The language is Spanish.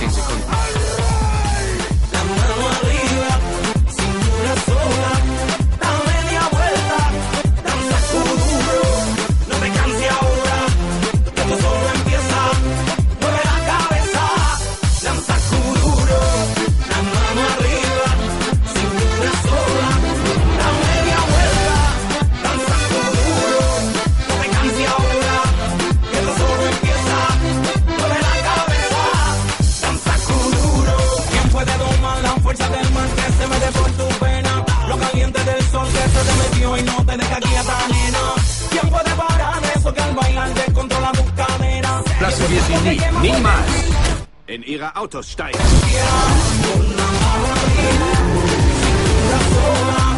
10 Sekunden. La mano arriba, cintura sola, da media vuelta, danza duro, no te canses ahora, que esto solo empieza, mueve la cabeza, danza duro, la mano arriba, cintura sola, da media vuelta, danza duro, no te canses ahora, que esto solo empieza, mueve la cabeza, danza duro. ¿Quién puede domar la fuerza del mar que se mete por tu pena? Lo caliente del sol que se te metió y no te deja quieta, nena. ¿Quién puede parar eso que al bailar descontrola tus caderas? Lassen wir sie nie, niemals in ihre Autos steigen. Con la mano arriba, cintura sola.